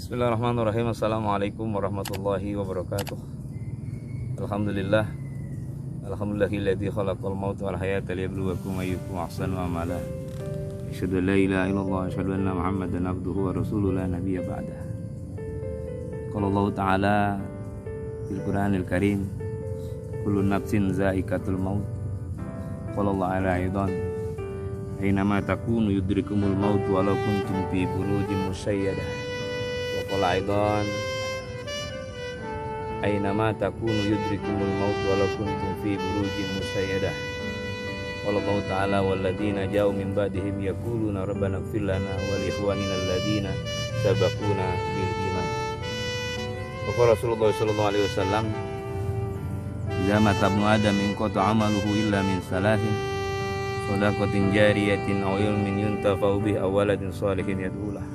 Bismillahirrahmanirrahim. Assalamualaikum warahmatullahi wabarakatuh. Alhamdulillah. Alhamdulillahilladzi khalaqal mauta wal hayata liyabluwakum ayyukum ahsanu amala. Asyhadu an la ilaha illallah wa asyhadu anna Muhammadan abduhu wa rasuluhu la nabiyya ba'dah. Qala Allah Ta'ala fil Qur'anil Karim, kullu nafsin za'iqatul maut. Qala Allah aidan, aynama takunu yudrikumul maut walau kuntum fi burujin musayyadah. Wa qala aidan, aynama takunu yudrikumul maut walau kuntum fi burujin musayyadah. Qala Allah Ta'ala, walladzina ja'u min ba'dihim yaquluna rabbana ighfir lana wa li ikhwanina alladzina sabaquna bil iman. Wa qala Rasulullah sallallahu alaihi wasallam, idza mata ibnu adam inqata 'amaluhu illa min salasin, shadaqatin jariyatin aw ilmin yuntafa'u bihi aw waladin shalihin yad'u lahu.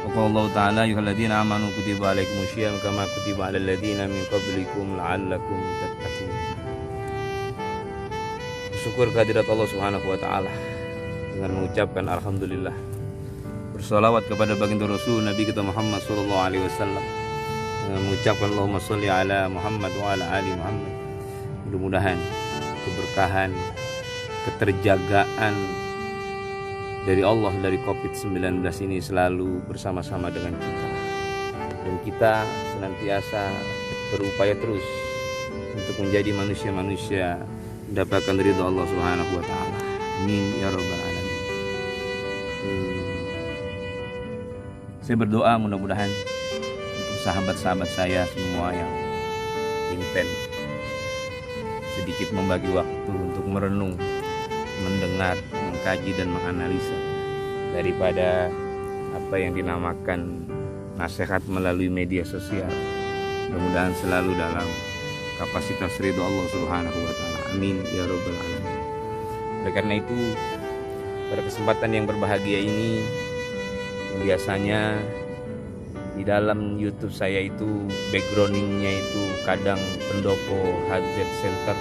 Wa qala Allah Ta'ala, ayyuhalladzina amanu kutiba 'alaikumus syiyam kama kutiba 'alal ladzina min qablikum la'allakum tattaqun. Bersyukur kehadirat Allah Subhanahu wa taala dengan mengucapkan alhamdulillah. Bersolawat kepada baginda Rasul Nabi kita Muhammad sallallahu alaihi wasallam, mengucapkan Allahumma sholli ala Muhammad wa ala ali Muhammad. Mudah-mudahan keberkahan, keterjagaan dari Allah dari COVID-19 ini selalu bersama-sama dengan kita, dan kita senantiasa berupaya terus untuk menjadi manusia-manusia mendapatkan ridha Allah Subhanahu wa taala. Amin ya rabbal alamin. Saya berdoa mudah-mudahan untuk sahabat-sahabat saya semua yang intent sedikit membagi waktu untuk merenung, mendengar, mengkaji dan menganalisa daripada apa yang dinamakan nasihat melalui media sosial. Mudah-mudahan selalu dalam kapasitas ridho Allah Subhanahu wa taala. Amin ya rabbal alamin. Oleh karena itu, pada kesempatan yang berbahagia ini, yang biasanya di dalam YouTube saya itu backgroundingnya itu kadang pendopo hajat center,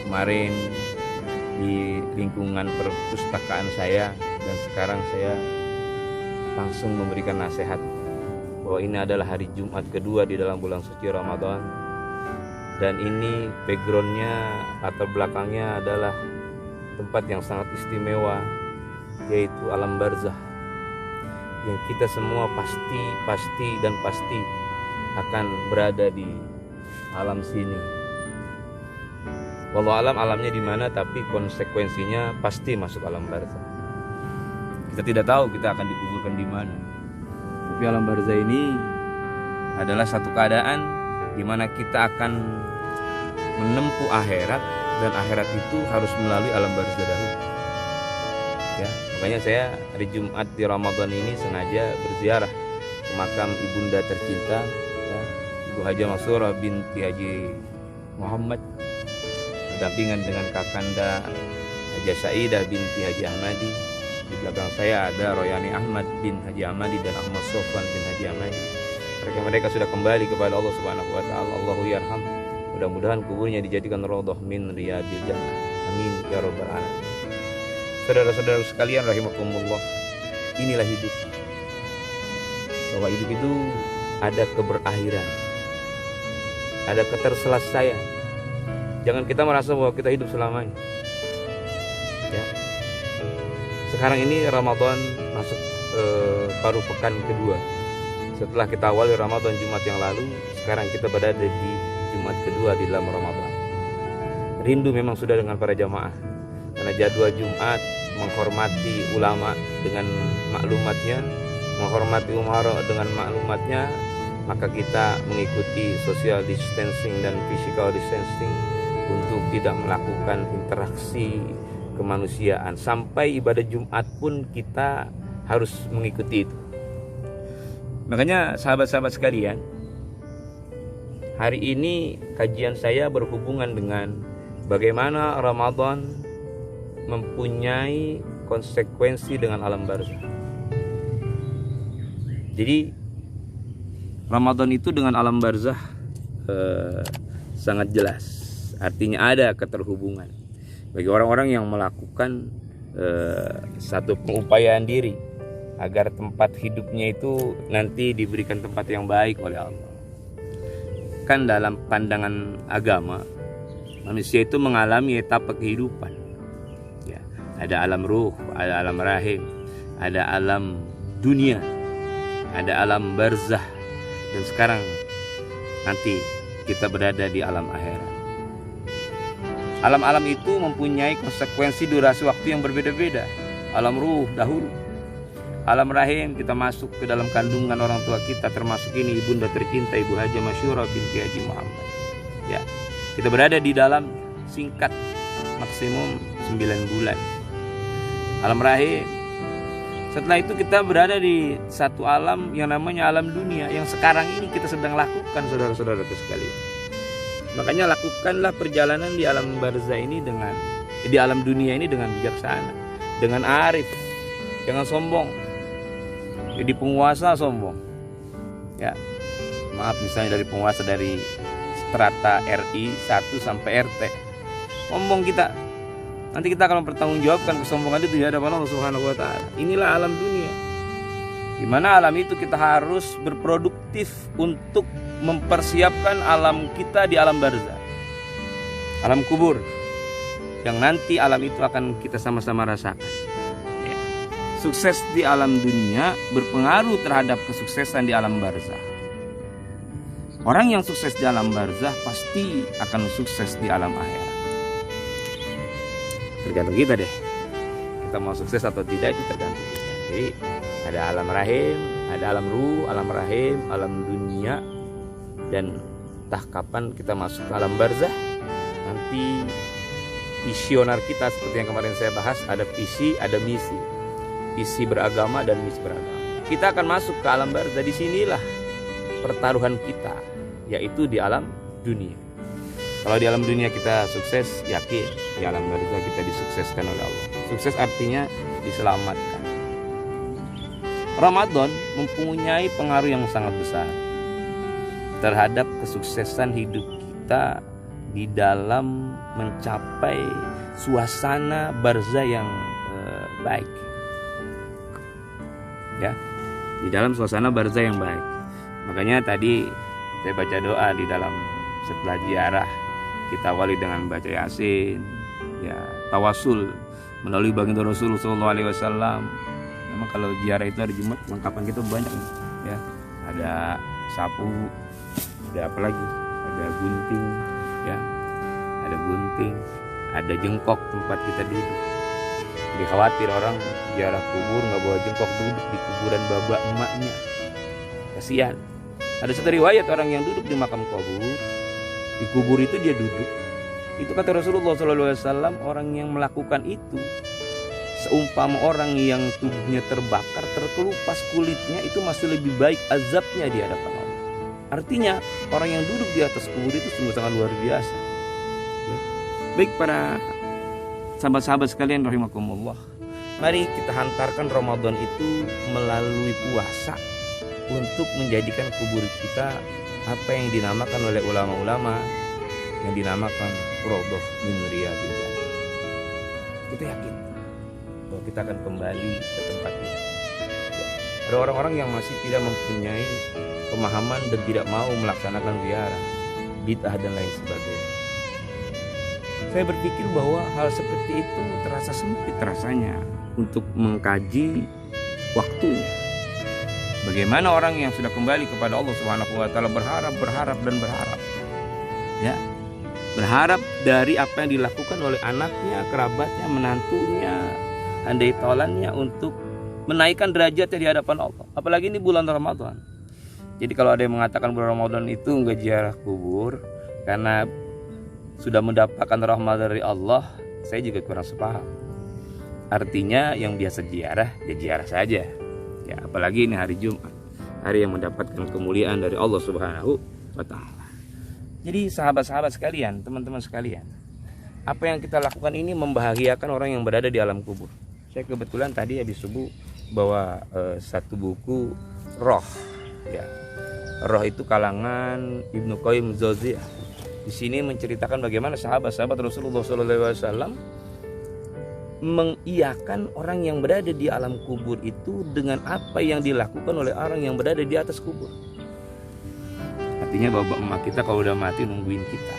kemarin di lingkungan perpustakaan saya, dan sekarang saya langsung memberikan nasihat bahwa ini adalah hari Jumat kedua di dalam bulan suci Ramadan, dan ini backgroundnya, latar belakangnya adalah tempat yang sangat istimewa, yaitu alam barzah, yang kita semua pasti akan berada di alam sini. Walau alamnya di mana, tapi konsekuensinya pasti masuk alam barzah. Kita tidak tahu kita akan dikuburkan di mana, tapi alam barzah ini adalah satu keadaan di mana kita akan menempuh akhirat, dan akhirat itu harus melalui alam barzah dahulu. Ya, makanya saya hari Jumat di Ramadan ini sengaja berziarah ke makam ibunda tercinta, ya, Ibu Haja Masurah binti Haji Muhammad, berdampingan dengan kakanda Haja Saidah binti Haji Ahmadi. Di belakang saya ada Royani Ahmad bin Haji Ahmadi dan Ahmad Sofwan bin Haji Ahmadi. Mereka sudah kembali kepada Allah Subhanahu wa taala. Allahu yarham. Mudah-mudahan kuburnya dijadikan radhah min riyadil jannah. Amin ya rabbal alamin. Saudara-saudara sekalian rahimakumullah, inilah hidup. Bahwa hidup itu ada keberakhiran, ada keterselesaian. Jangan kita merasa bahwa kita hidup selamanya. Ya. Sekarang ini Ramadan masuk paruh pekan kedua. Setelah kita awali Ramadan Jumat yang lalu, sekarang kita berada di Jumat kedua di dalam Ramadan. Rindu memang sudah dengan para jamaah, karena jadwal Jumat menghormati ulama dengan maklumatnya, menghormati umara dengan maklumatnya, maka kita mengikuti social distancing dan physical distancing untuk tidak melakukan interaksi kemanusiaan. Sampai ibadah Jumat pun kita harus mengikuti itu. Makanya sahabat-sahabat sekalian, hari ini kajian saya berhubungan dengan bagaimana Ramadan mempunyai konsekuensi dengan alam barzah. Jadi Ramadan itu dengan alam barzah sangat jelas. Artinya ada keterhubungan bagi orang-orang yang melakukan satu pengupayaan diri agar tempat hidupnya itu nanti diberikan tempat yang baik oleh Allah. Kan dalam pandangan agama, manusia itu mengalami etapa kehidupan. Ya, ada alam ruh, ada alam rahim, ada alam dunia, ada alam barzah, dan sekarang nanti kita berada di alam akhirat. Alam-alam itu mempunyai konsekuensi durasi waktu yang berbeda-beda. Alam ruh dahulu, alam rahim kita masuk ke dalam kandungan orang tua kita, termasuk ini ibunda tercinta Ibu Haja Masyurah binti Haji Muhammad. Ya, kita berada di dalam singkat maksimum 9 bulan. Alam rahim. Setelah itu kita berada di satu alam yang namanya alam dunia, yang sekarang ini kita sedang lakukan, saudara-saudaraku sekalian. Makanya lakukanlah perjalanan di alam barzah ini di alam dunia ini dengan bijaksana, dengan arif, jangan sombong. Jadi penguasa sombong. Ya, maaf misalnya dari penguasa dari strata RI 1 sampai RT, sombong kita. Nanti kita akan mempertanggungjawabkan kesombongan itu di hadapan Allah Subhanahu wa taala. Inilah alam dunia. Di mana alam itu kita harus berproduktif untuk mempersiapkan alam kita di alam barzah, alam kubur, yang nanti alam itu akan kita sama-sama rasakan. Ya. Sukses di alam dunia berpengaruh terhadap kesuksesan di alam barzah. Orang yang sukses di alam barzah pasti akan sukses di alam akhirat. Tergantung kita deh, kita mau sukses atau tidak itu tergantung kita. Jadi ada alam rahim, ada alam ruh, alam rahim, alam dunia, dan entah kapan kita masuk ke alam barzah. Nanti visioner kita seperti yang kemarin saya bahas, ada visi, ada misi. Visi beragama dan misi beragama. Kita akan masuk ke alam barzah. Disinilah pertaruhan kita, yaitu di alam dunia. Kalau di alam dunia kita sukses, yakin di alam barzah kita disukseskan oleh Allah. Sukses artinya diselamatkan. Ramadan mempunyai pengaruh yang sangat besar terhadap kesuksesan hidup kita di dalam mencapai suasana barzah yang baik. Ya, di dalam suasana barzah yang baik. Makanya tadi saya baca doa di dalam setelah ziarah, kita awali dengan baca Yasin, ya, tawasul melalui baginda Rasulullah SAW. Memang kalau ziarah itu hari Jumat, lengkapan kita banyak, ya. Ada sapu, ada apa lagi? Ada gunting, ya. Ada gunting, ada jengkok tempat kita duduk. Jadi khawatir orang ziarah kubur nggak bawa jengkok, duduk di kuburan bapak emaknya. Kasihan. Ada satu riwayat orang yang duduk di makam kubur, di kubur itu dia duduk. Itu kata Rasulullah SAW, orang yang melakukan itu seumpama orang yang tubuhnya terbakar, terkelupas kulitnya, itu masih lebih baik azabnya di hadapan Allah. Artinya orang yang duduk di atas kubur itu sungguh sangat luar biasa. Ya. Baik para sahabat-sahabat sekalian rahimakumullah, mari kita hantarkan Ramadan itu melalui puasa untuk menjadikan kubur kita apa yang dinamakan oleh ulama-ulama yang dinamakan Raudhah min Riyadhil Jannah. Kita yakin bahwa kita akan kembali ke tempat ini. Ada orang-orang yang masih tidak mempunyai pemahaman dan tidak mau melaksanakan ziarah, bid'ah dan lain sebagainya. Saya berpikir bahwa hal seperti itu terasa sempit rasanya untuk mengkaji waktunya. Bagaimana orang yang sudah kembali kepada Allah Subhanahu wa taala berharap. Ya. Berharap dari apa yang dilakukan oleh anaknya, kerabatnya, menantunya, handai taulannya untuk menaikkan derajatnya di hadapan Allah. Apalagi ini bulan Ramadan. Jadi kalau ada yang mengatakan bulan Ramadan itu enggak ziarah kubur karena sudah mendapatkan rahmat dari Allah, saya juga kurang sepaham. Artinya yang biasa ziarah, ya ziarah saja. Ya, apalagi ini hari Jumat, hari yang mendapatkan kemuliaan dari Allah Subhanahu wa taala. Jadi sahabat-sahabat sekalian, teman-teman sekalian, apa yang kita lakukan ini membahagiakan orang yang berada di alam kubur. Saya kebetulan tadi habis subuh bawa satu buku Roh, ya. Roh itu kalangan Ibnu Qayyim Jauziyah. Di sini menceritakan bagaimana sahabat-sahabat Rasulullah SAW mengiyakan orang yang berada di alam kubur itu dengan apa yang dilakukan oleh orang yang berada di atas kubur. Artinya bapak emak kita kalau udah mati nungguin kita.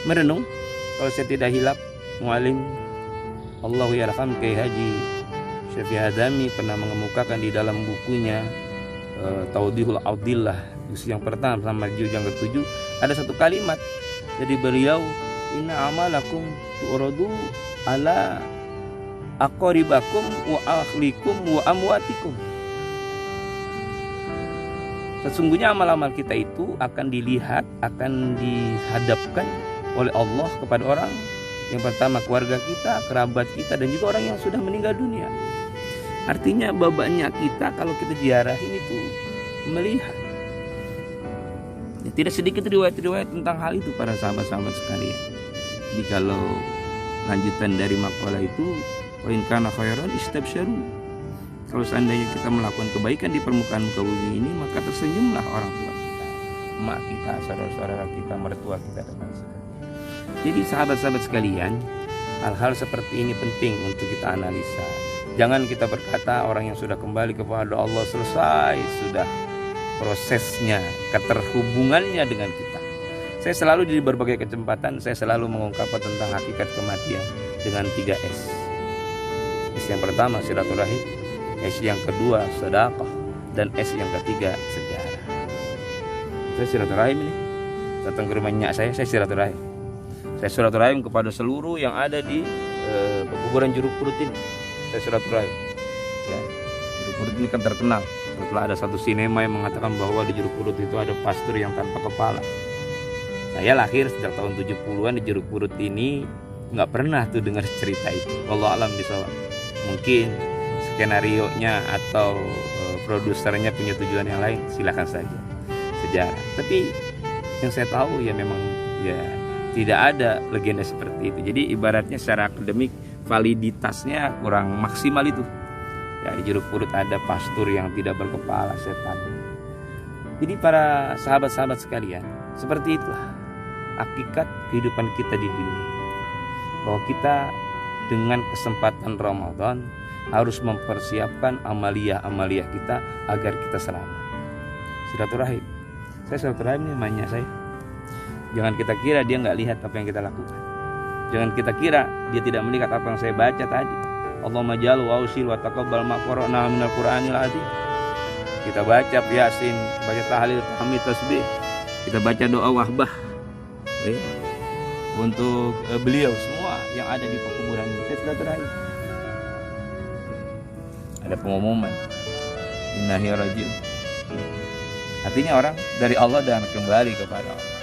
Merenung, kalau saya tidak hilap, mualim Allahu yarham Kiai Haji Syafi'i Hadami pernah mengemukakan di dalam bukunya Taudihul Audillah juz yang pertama sama juz yang ke-7 ada satu kalimat dari beliau, inna amalakum tu'radu ala aqaribakum wa akhlikum wa amwatikum. Sesungguhnya amal-amal kita itu akan dilihat, akan dihadapkan oleh Allah kepada orang yang pertama keluarga kita, kerabat kita, dan juga orang yang sudah meninggal dunia. Artinya babanya kita kalau kita ziarahin itu melihat. Ya, tidak sedikit riwayat-riwayat tentang hal itu para sahabat-sahabat sekalian. Jadi kalau lanjutan dari makalah itu, wa in kana khairan istabsyaru. Kalau seandainya kita melakukan kebaikan di permukaan muka bumi ini, maka tersenyumlah orang tua kita, emak kita, saudara-saudara kita, mertua kita, dan lain-lain. Jadi sahabat-sahabat sekalian, hal-hal seperti ini penting untuk kita analisa. Jangan kita berkata orang yang sudah kembali kepada Allah selesai sudah prosesnya, keterhubungannya dengan kita. Saya selalu di berbagai kesempatan saya selalu mengungkapkan tentang hakikat kematian dengan 3 S. S yang pertama silaturahim, S yang kedua sedekah, dan S yang ketiga sejarah. Saya silaturahim ini, datang ke rumahnya saya silaturahim. Saya silaturahim kepada seluruh yang ada di pekuburan Jeruk Purut ini. Saya silaturahim. Ya, Jeruk Purut ini kan terkenal. Setelah ada satu sinema yang mengatakan bahwa di Jeruk Purut itu ada pastur yang tanpa kepala. Saya lahir sejak tahun 70-an di Jeruk Purut ini, nggak pernah tuh dengar cerita itu. Wallahu a'lam bishawab. Mungkin skenarionya atau produsernya punya tujuan yang lain, silakan saja. Sejarah. Tapi yang saya tahu ya memang ya tidak ada legenda seperti itu. Jadi ibaratnya secara akademik validitasnya kurang maksimal itu. Ya, di Jeruk Purut ada pastur yang tidak berkepala, setan. Jadi para sahabat-sahabat sekalian, seperti itulah hakikat kehidupan kita di dunia. Bahwa kita dengan kesempatan Ramadan harus mempersiapkan amaliyah-amaliyah kita agar kita selamat. Silaturahim. Saya silaturahim nih banyak saya. Jangan kita kira dia nggak lihat apa yang kita lakukan. Jangan kita kira dia tidak melihat apa yang saya baca tadi. Allahumma ja'al wa usil wa taqabbal ma qara'na minal Qur'anil azim. Kita baca Yasin, baca tahlil, tahmid, tasbih. Kita baca doa wahbah. Untuk beliau semua yang ada di pekuburan ini. Saya silaturahim. Ada pengumuman. Innahi raji'un. Artinya orang dari Allah dan kembali kepada Allah.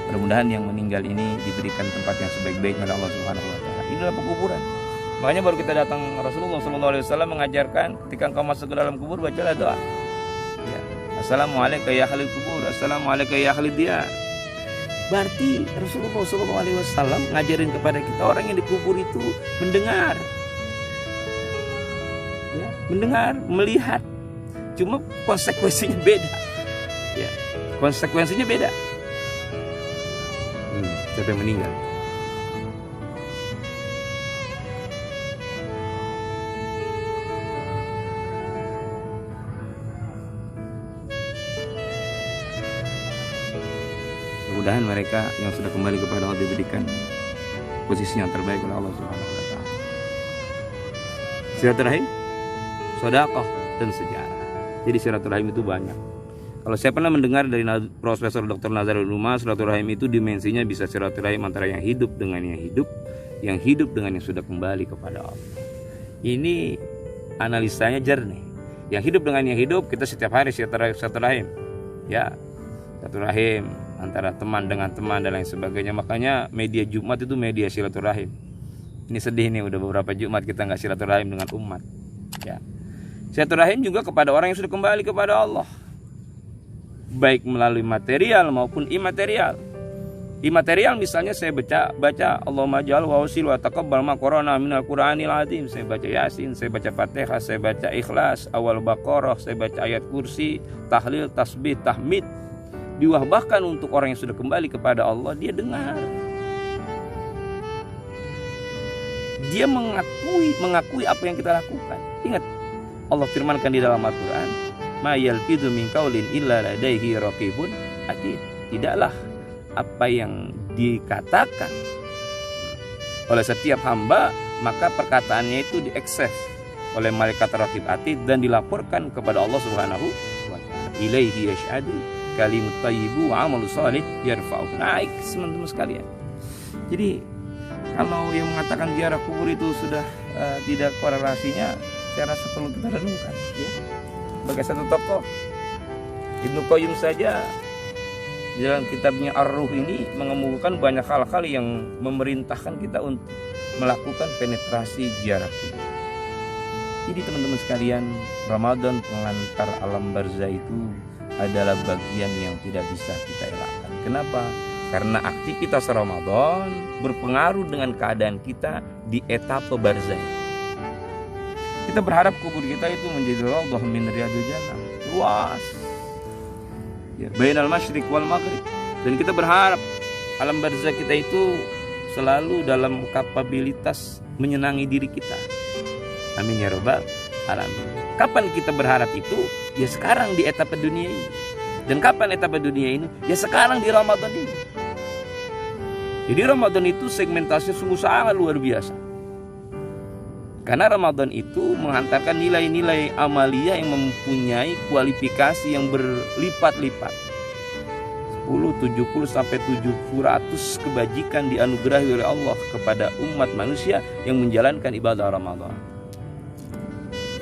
Mudah-mudahan yang meninggal ini diberikan tempat yang sebaik-baiknya oleh Allah Subhanahu wa taala. Inilah pekuburan. Makanya baru kita datang Rasulullah SAW mengajarkan ketika engkau masuk ke dalam kubur bacalah doa. Ya. Assalamualaikum ya ahlul kubur, assalamualaikum ya ahlul diyar. Berarti Rasulullah SAW ngajarin kepada kita orang yang dikubur itu mendengar. Ya, mendengar, melihat. Cuma konsekuensinya beda. Ya, konsekuensinya beda. Siapa yang meninggal? Mudah-mudahan mereka yang sudah kembali kepada Allah diberikan posisi yang terbaik oleh Allah Subhanahu wa taala. Silaturahim, sedekah, dan sejarah. Jadi silaturahim itu banyak. Kalau saya pernah mendengar dari Profesor Dr. Nazarul Umar, silaturahim itu dimensinya bisa silaturahim antara yang hidup dengan yang hidup dengan yang sudah kembali kepada Allah. Ini analisanya jernih. Yang hidup dengan yang hidup, kita setiap hari silaturahim. Ya, silaturahim antara teman dengan teman dan lain sebagainya. Makanya media Jumat itu media silaturahim. Ini sedih nih, udah beberapa Jumat kita nggak silaturahim dengan umat. Ya, silaturahim juga kepada orang yang sudah kembali kepada Allah. Baik melalui material maupun imaterial. Imaterial misalnya saya baca Allahumma ja'al wa usil wa taqabbal ma qara'na minal Qur'anil azim. Saya baca Yasin, saya baca Fatihah, saya baca Ikhlas, awal Baqarah, saya baca ayat kursi, tahlil, tasbih, tahmid. Diwahbahkan untuk orang yang sudah kembali kepada Allah, dia dengar. dia mengakui apa yang kita lakukan. Ingat, Allah firmankan di dalam Al-Quran, ma yalfidhu min qaulin illa ladaihi raqibun atid. Tidaklah apa yang dikatakan oleh setiap hamba, maka perkataannya itu diakses oleh malaikat raqib atid dan dilaporkan kepada Allah Subhanahu wa taala. Ilaihi yash'adu kalimut thayyibu wa 'amalu shalih yarfa'u. Naik teman-teman sekalian. Jadi kalau yang mengatakan ziarah kubur itu sudah tidak korelasinya, saya rasa perlu kita renungkan ya. Sebagai satu tokoh, Ibnu Qayyim saja di dalam kitabnya Ar-Ruh ini mengemukakan banyak hal-hal yang memerintahkan kita untuk melakukan penetrasi ziarah kubur. Jadi teman-teman sekalian, Ramadan pengantar alam barzah itu adalah bagian yang tidak bisa kita elakkan. Kenapa? Karena aktivitas Ramadan berpengaruh dengan keadaan kita di etapa barzah. Kita berharap kubur kita itu menjadi raudhah min riyadil jannah, luas ya, bainal masyriq wal maghrib. Dan kita berharap alam barzah kita itu selalu dalam kapabilitas menyenangi diri kita. Amin ya rabbal alamin. Kapan kita berharap itu? Ya sekarang di etapa dunia ini. Dan kapan etapa dunia ini? Ya sekarang di Ramadan ini. Jadi Ramadan itu segmentasinya sungguh sangat luar biasa. Karena Ramadan itu menghantarkan nilai-nilai amaliyah yang mempunyai kualifikasi yang berlipat-lipat. 10, 70 sampai 700 kebajikan dianugerahi oleh Allah kepada umat manusia yang menjalankan ibadah Ramadan.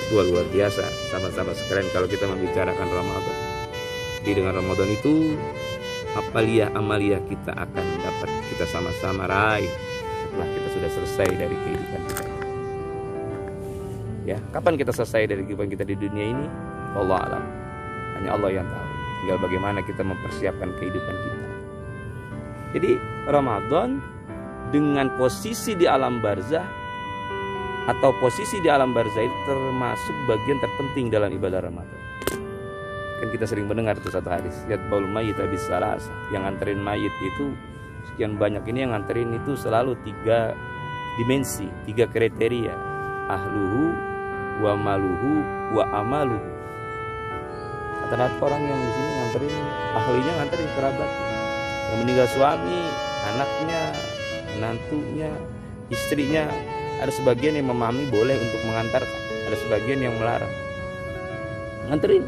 Itu luar biasa, sahabat-sahabat sekalian, kalau kita membicarakan Ramadan. Jadi dengan Ramadan itu amaliyah kita akan dapat kita sama-sama raih setelah kita sudah selesai dari kehidupan kita. Ya, kapan kita selesai dari kehidupan kita di dunia ini? Wallahu a'lam. Hanya Allah yang tahu. Tinggal bagaimana kita mempersiapkan kehidupan kita. Jadi Ramadan dengan posisi di alam barzah atau posisi di alam barzah itu termasuk bagian terpenting dalam ibadah Ramadan. Kan kita sering mendengar tuh satu hadis, yatbaul mayyit bis salasa, yang nganterin mayit itu sekian banyak ini, yang nganterin itu selalu 3 dimensi, 3 kriteria, ahluhu wa maluhu wa amaluhu. Rata-rata orang yang di sini nganterin ahlinya, nganterin kerabat yang meninggal, suami, anaknya, menantunya, istrinya. Ada sebagian yang memahami boleh untuk mengantarkan, ada sebagian yang melarang nganterin.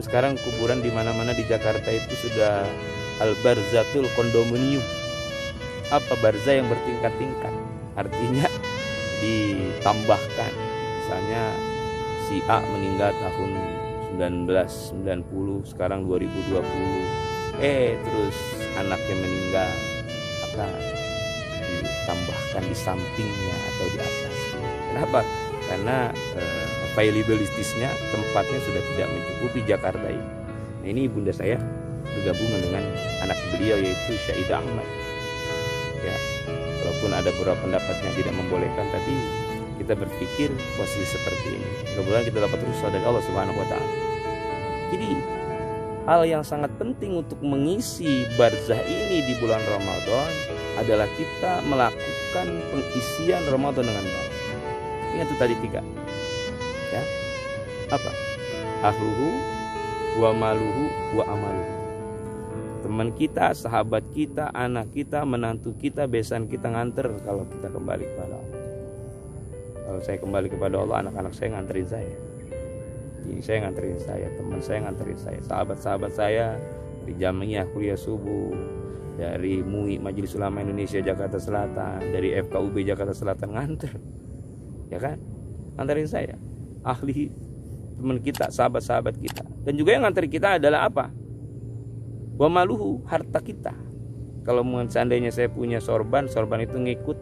Sekarang kuburan di mana-mana di Jakarta itu sudah al-barzatul kondominium. Apa? Barzah yang bertingkat-tingkat. Artinya ditambahkan. Misalnya si A meninggal tahun 1990, sekarang 2020. Terus anaknya meninggal, apa? Ditambahkan di sampingnya atau di atas. Kenapa? Karena availabilitasnya, tempatnya sudah tidak mencukupi Jakarta ini. Nah, ini ibunda saya bergabungan dengan anak beliau yaitu Syahid Ahmad. Ya, walaupun ada beberapa pendapat yang tidak membolehkan, tapi kita berpikir posisi seperti ini. Mudah-mudahan kita dapat rukhsah dari Allah Subhanahu wa taala. Jadi hal yang sangat penting untuk mengisi barzah ini di bulan Ramadan adalah kita melakukan pengisian Ramadan dengan baik. Ingat itu tadi 3. Ya. Apa? Ahluhu wa maluhu wa amaluhu. Teman kita, sahabat kita, anak kita, menantu kita, besan kita nganter kalau kita kembali kepada Allah. Kalau saya kembali kepada Allah, anak-anak saya nganterin saya. Jadi saya nganterin saya, teman saya nganterin saya, sahabat-sahabat saya di Jamiah Kuliah Subuh, dari MUI Majelis Ulama Indonesia Jakarta Selatan, dari FKUB Jakarta Selatan nganter. Ya kan? Nganterin saya. Ahli, teman kita, sahabat-sahabat kita. Dan juga yang nganterin kita adalah apa? Wa maluhu, harta kita. Kalau seandainya saya punya sorban itu ngikut.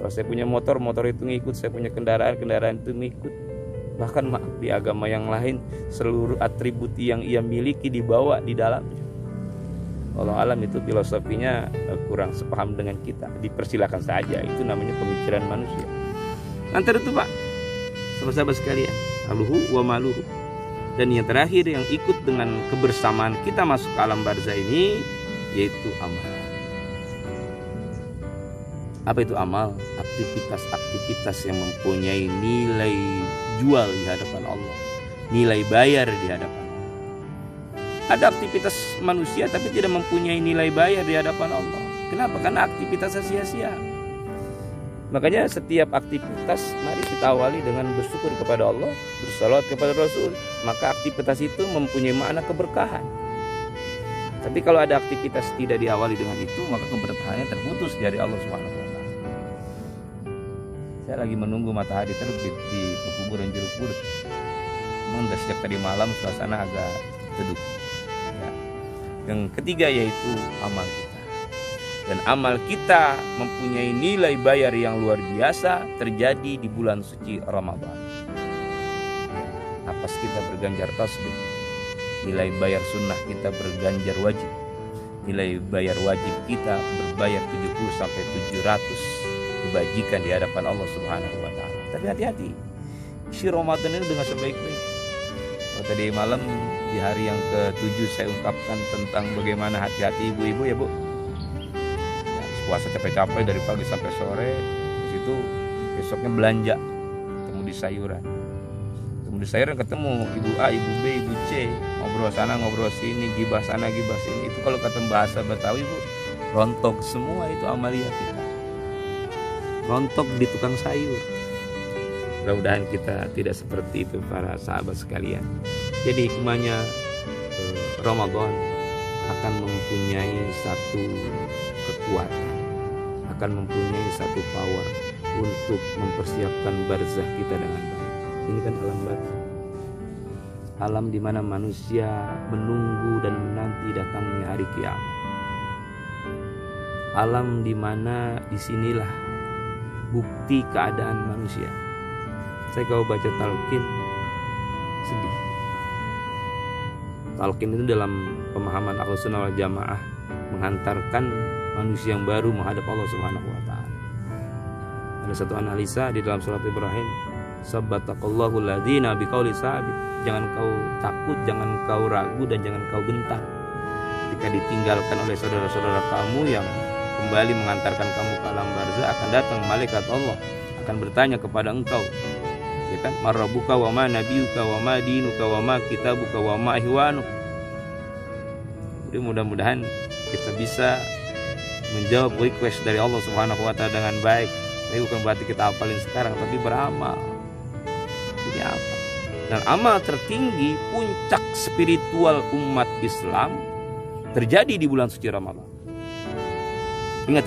Kalau saya punya motor itu ngikut. Saya punya kendaraan itu ngikut. Bahkan di agama yang lain, seluruh atribut yang ia miliki dibawa di dalamnya. Allah alam itu filosofinya kurang sepaham dengan kita. Dipersilakan saja, itu namanya pemikiran manusia. Antar itu Pak, sahabat-sahabat sekalian, aluhu wa maluhu. Dan yang terakhir yang ikut dengan kebersamaan kita masuk ke alam barzah ini, yaitu amal. Apa itu amal? Aktivitas-aktivitas yang mempunyai nilai jual di hadapan Allah, nilai bayar di hadapan Allah. Ada aktivitas manusia tapi tidak mempunyai nilai bayar di hadapan Allah. Kenapa? Karena aktivitasnya sia-sia. Makanya setiap aktivitas mari kita awali dengan bersyukur kepada Allah, bersalawat kepada Rasul. Maka aktivitas itu mempunyai makna keberkahan. Tapi kalau ada aktivitas tidak diawali dengan itu, maka keberkahannya terputus dari Allah Subhanahu wa taala. Saya lagi menunggu matahari terbit di pekuburan Jeruk Purut. Memang sejak tadi malam suasana agak teduh. Ya. Yang ketiga yaitu amal kita. Dan amal kita mempunyai nilai bayar yang luar biasa terjadi di bulan suci Ramadan. Napas kita berganjar tasbih, nilai bayar sunnah kita berganjar wajib, nilai bayar wajib kita berbayar 70 sampai 700 kebajikan di hadapan Allah Subhanahu wa taala. Tapi hati-hati, isi Ramadan ini dengan sebaik-baik. Tadi malam di hari yang ke-7 saya ungkapkan tentang bagaimana hati-hati ibu-ibu ya Bu. Puasa capek-capek dari pagi sampai sore, di situ besoknya belanja, ketemu di sayuran, ketemu ibu A, ibu B, ibu C, ngobrol sana ngobrol sini, gibah sana gibah sini. Itu kalau kata bahasa Betawi Bu, rontok semua itu amalia kita, rontok di tukang sayur. Mudah-mudahan kita tidak seperti itu para sahabat sekalian. Jadi hikmahnya Ramadan akan mempunyai satu kekuatan, akan mempunyai satu power untuk mempersiapkan barzah kita dengan baik. Ini kan alam barzah, alam di mana manusia menunggu dan menanti datangnya hari kiamat. Alam di mana disinilah bukti keadaan manusia. Saya kalau baca talqin sedih. Talqin itu dalam pemahaman Ahlussunnah wal Jamaah menghantarkan manusia yang baru menghadap Allah Subhanahu wa taala. Ada satu analisa di dalam surat Ibrahim, sabbataqallahu ladina biqauli sabit. Jangan kau takut, jangan kau ragu, dan jangan kau gentar ketika ditinggalkan oleh saudara-saudara kamu yang kembali mengantarkan kamu ke alam barzah. Akan datang malaikat Allah akan bertanya kepada engkau, ya kan, marabbuka wa ma nabiyuka wa ma dinuka wa ma kitabuka wa ma ihwanuk. Jadi mudah-mudahan kita bisa menjawab request dari Allah Subhanahu wa taala dengan baik. Tapi bukan berarti kita hafalin sekarang, tapi beramal. Ini apa? Dan amal tertinggi, puncak spiritual umat Islam terjadi di bulan suci Ramadan. Ingat,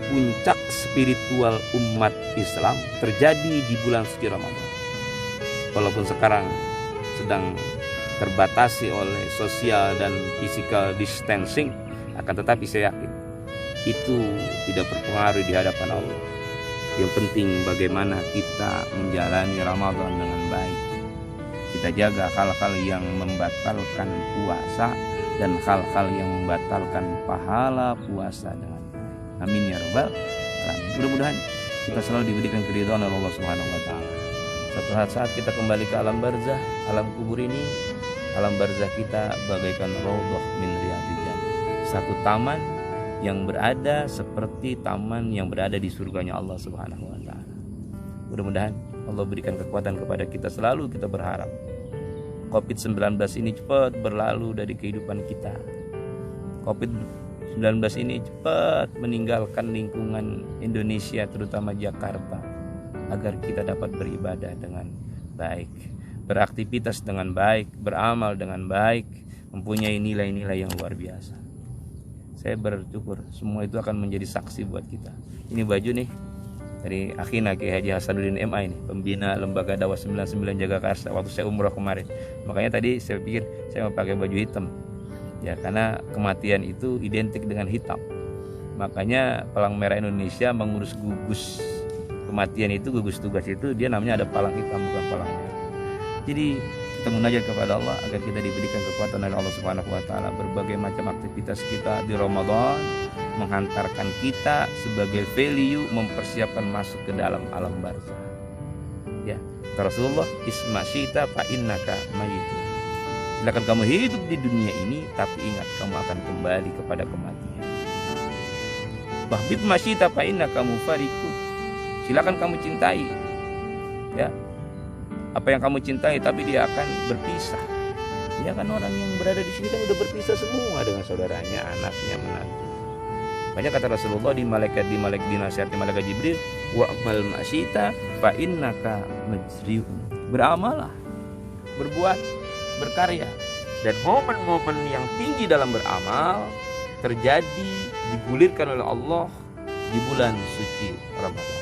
puncak spiritual umat Islam terjadi di bulan suci Ramadan. Walaupun sekarang sedang terbatasi oleh social dan physical distancing, akan tetapi saya yakin itu tidak berpengaruh di hadapan Allah. Yang penting bagaimana kita menjalani Ramadan dengan baik. Kita jaga hal-hal yang membatalkan puasa dan hal-hal yang membatalkan pahala puasa dengan baik. Amin ya rabbal alamin. Mudah-mudahan kita selalu diberikan keridhaan oleh Allah Subhanahu wa taala. Suatu saat kita kembali ke alam barzah, alam kubur ini, alam barzah kita bagaikan raudhah min riyadil jannah. Satu taman yang berada seperti taman yang berada di surganya Allah Subhanahu wa taala. Mudah-mudahan Allah berikan kekuatan kepada kita, selalu kita berharap Covid-19 ini cepat berlalu dari kehidupan kita. Covid-19 ini cepat meninggalkan lingkungan Indonesia, terutama Jakarta, agar kita dapat beribadah dengan baik, beraktivitas dengan baik, beramal dengan baik, mempunyai nilai-nilai yang luar biasa. Saya bersyukur semua itu akan menjadi saksi buat kita. Ini baju nih dari Akhina Kiai Haji Hasanuddin MA ini, pembina Lembaga Dakwah 99 Jagakarsa waktu saya umroh kemarin. Makanya tadi saya pikir saya mau pakai baju hitam. Ya, karena kematian itu identik dengan hitam. Makanya Palang Merah Indonesia mengurus gugus kematian itu, gugus tugas itu dia namanya ada palang hitam, bukan palang merah. Jadi kita munajat kepada Allah agar kita diberikan kekuatan dari Allah Subhanahu wa taala. Berbagai macam aktivitas kita di Ramadan menghantarkan kita sebagai value mempersiapkan masuk ke dalam alam barzah. Ya, Rasulullah, isma syita fa innaka mayyit. Silakan kamu hidup di dunia ini, tapi ingat kamu akan kembali kepada kematian. Wahbib masyita fa innaka mufariqun. Silakan kamu cintai, ya, apa yang kamu cintai, tapi dia akan berpisah. Ya kan, orang yang berada di sini kan udah berpisah semua dengan saudaranya, anaknya, menantu. Banyak kata Rasulullah di dinasihati malaikat Jibril, wa amal masyita fa innaka majriun. Beramalah, berbuat, berkarya. Dan momen-momen yang tinggi dalam beramal terjadi, digulirkan oleh Allah di bulan suci Ramadan.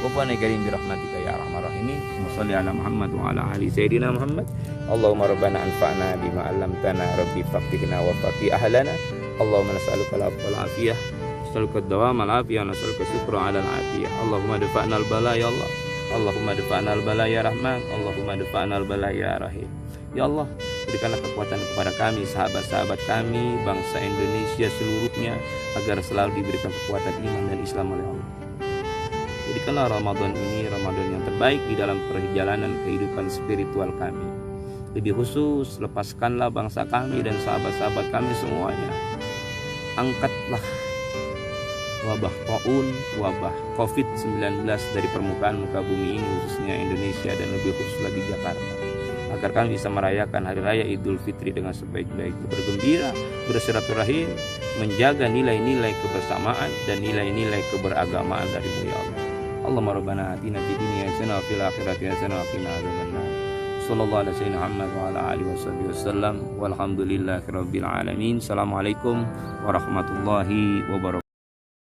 Rabbana karim bi rahmatika ya arhamar rahimin. Shalli ala Muhammad wa ala ali sayyidina Muhammad. Allahumma rabbana anfa'na bima 'allamtana, rabbi faqihna wa faqih ahlana. Allahumma nas'aluka al-'afwa wal 'afiyah, nas'aluka ad-dawama al-'afiyah, nas'aluka syukra 'ala al-'afiyah. Allahumma dafa'na al-bala ya Allah. Allahumma dafa'na al-bala ya Rahman. Allahumma dafa'na al-bala ya Rahim. Ya Allah, berikanlah kekuatan kepada kami, sahabat-sahabat kami, bangsa Indonesia seluruhnya, agar selalu diberikan kekuatan iman dan Islam oleh Allah. Jadikanlah Ramadan ini Ramadan yang terbaik di dalam perjalanan kehidupan spiritual kami. Lebih khusus, lepaskanlah bangsa kami dan sahabat-sahabat kami semuanya. Angkatlah wabah taun, wabah COVID-19 dari permukaan muka bumi ini, khususnya Indonesia dan lebih khusus lagi Jakarta, agar kami bisa merayakan Hari Raya Idul Fitri dengan sebaik-baiknya, bergembira, bersilaturahim, menjaga nilai-nilai kebersamaan dan nilai-nilai keberagamaan dari-Mu ya Allah. Allahumma rabbana atina fid dunya hasanah wa fil akhirati hasanah wa qina adzabannar. Sallallahu alaihi wasallam Muhammad wa ala alihi wasallam. Walhamdulillahirabbil alamin. Assalamualaikum warahmatullahi wabarakatuh.